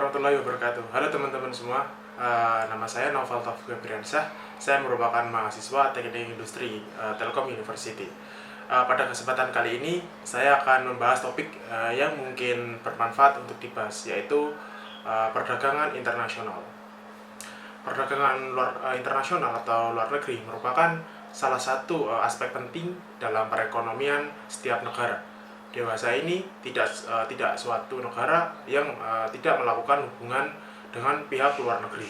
warahmatullahi wabarakatuh. Halo teman-teman semua, nama saya Noval Taufik Febriansyah. Saya merupakan mahasiswa Teknik Industri Telkom University. Pada kesempatan kali ini, saya akan membahas topik yang mungkin bermanfaat untuk dibahas, yaitu perdagangan internasional. Perdagangan internasional atau luar negeri merupakan salah satu aspek penting dalam perekonomian setiap negara. Dewasa ini tidak suatu negara yang tidak melakukan hubungan dengan pihak luar negeri.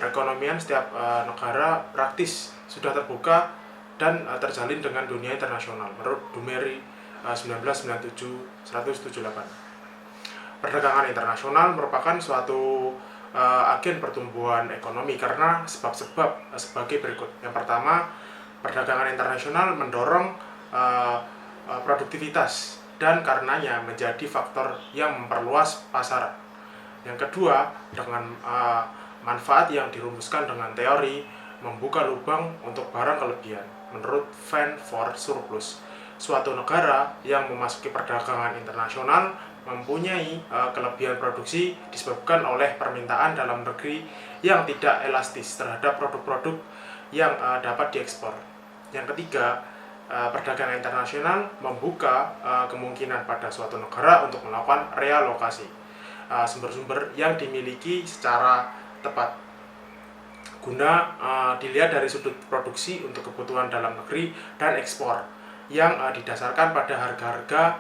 Perekonomian setiap negara praktis sudah terbuka dan terjalin dengan dunia internasional menurut Dumeri 1997-178. Perdagangan internasional merupakan suatu agen pertumbuhan ekonomi karena sebab-sebab sebagai berikut. Yang pertama, perdagangan internasional mendorong produktivitas dan karenanya menjadi faktor yang memperluas pasaran. Yang kedua, dengan manfaat yang dirumuskan dengan teori membuka lubang untuk barang kelebihan. Menurut Van for Surplus, suatu negara yang memasuki perdagangan internasional mempunyai kelebihan produksi disebabkan oleh permintaan dalam negeri yang tidak elastis terhadap produk-produk yang dapat diekspor. Yang ketiga, perdagangan internasional membuka kemungkinan pada suatu negara untuk melakukan realokasi sumber-sumber yang dimiliki secara tepat guna dilihat dari sudut produksi untuk kebutuhan dalam negeri dan ekspor yang didasarkan pada harga-harga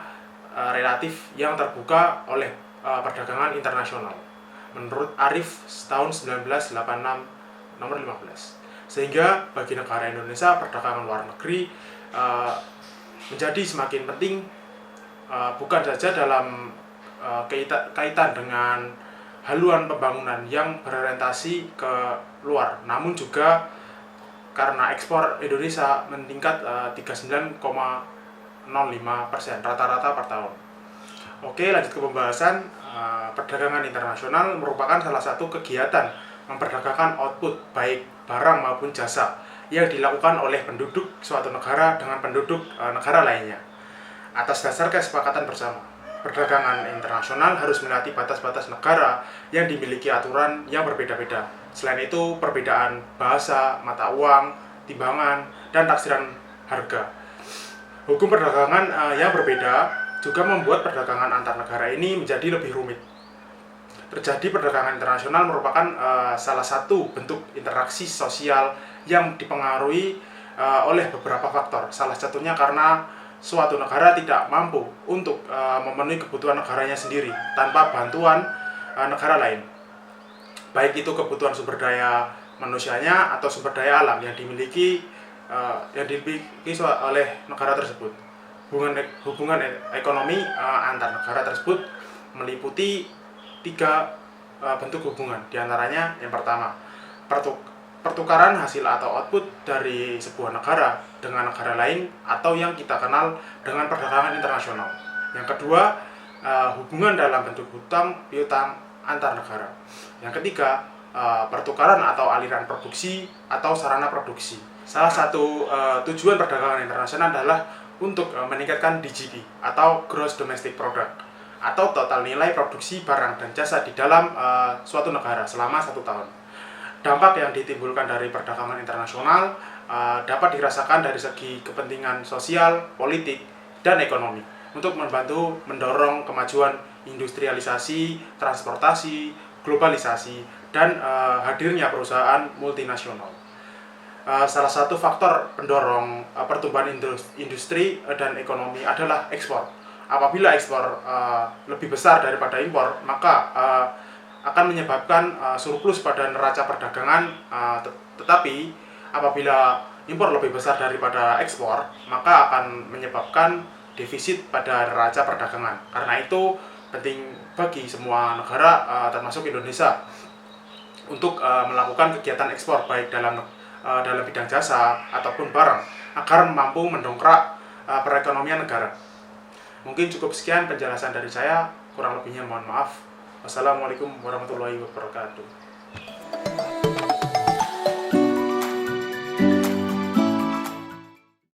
relatif yang terbuka oleh perdagangan internasional menurut Arif tahun 1986 nomor 15. Sehingga bagi negara Indonesia, perdagangan luar negeri menjadi semakin penting, bukan saja dalam kaitan dengan haluan pembangunan yang berorientasi ke luar, namun juga karena ekspor Indonesia meningkat 39,05% rata-rata per tahun. Oke, lanjut ke pembahasan. Perdagangan internasional merupakan salah satu kegiatan memperdagangkan output baik barang maupun jasa yang dilakukan oleh penduduk suatu negara dengan penduduk negara lainnya atas dasar kesepakatan bersama. Perdagangan internasional harus melewati batas-batas negara yang dimiliki aturan yang berbeda-beda. Selain itu, perbedaan bahasa, mata uang, timbangan, dan taksiran harga. Hukum perdagangan yang berbeda juga membuat perdagangan antar negara ini menjadi lebih rumit. Terjadi perdagangan internasional merupakan salah satu bentuk interaksi sosial yang dipengaruhi oleh beberapa faktor. Salah satunya karena suatu negara tidak mampu untuk memenuhi kebutuhan negaranya sendiri tanpa bantuan negara lain. Baik itu kebutuhan sumber daya manusianya atau sumber daya alam yang dimiliki oleh negara tersebut. Hubungan ekonomi antar negara tersebut meliputi 3 bentuk hubungan. Di antaranya yang pertama, pertukaran hasil atau output dari sebuah negara dengan negara lain atau yang kita kenal dengan perdagangan internasional. Yang kedua, hubungan dalam bentuk hutang piutang antar negara. Yang ketiga, pertukaran atau aliran produksi atau sarana produksi. Salah satu tujuan perdagangan internasional adalah untuk meningkatkan DGP atau Gross Domestic Product atau total nilai produksi barang dan jasa di dalam suatu negara selama 1 tahun. Dampak yang ditimbulkan dari perdagangan internasional dapat dirasakan dari segi kepentingan sosial, politik, dan ekonomi untuk membantu mendorong kemajuan industrialisasi, transportasi, globalisasi, dan hadirnya perusahaan multinasional. Salah satu faktor pendorong pertumbuhan industri dan ekonomi adalah ekspor. Apabila ekspor lebih besar daripada impor, maka akan menyebabkan surplus pada neraca perdagangan, tetapi apabila impor lebih besar daripada ekspor, maka akan menyebabkan defisit pada neraca perdagangan. Karena itu penting bagi semua negara termasuk Indonesia untuk melakukan kegiatan ekspor baik dalam bidang jasa ataupun barang agar mampu mendongkrak perekonomian negara. Mungkin cukup sekian penjelasan dari saya, kurang lebihnya mohon maaf. Wassalamualaikum warahmatullahi wabarakatuh.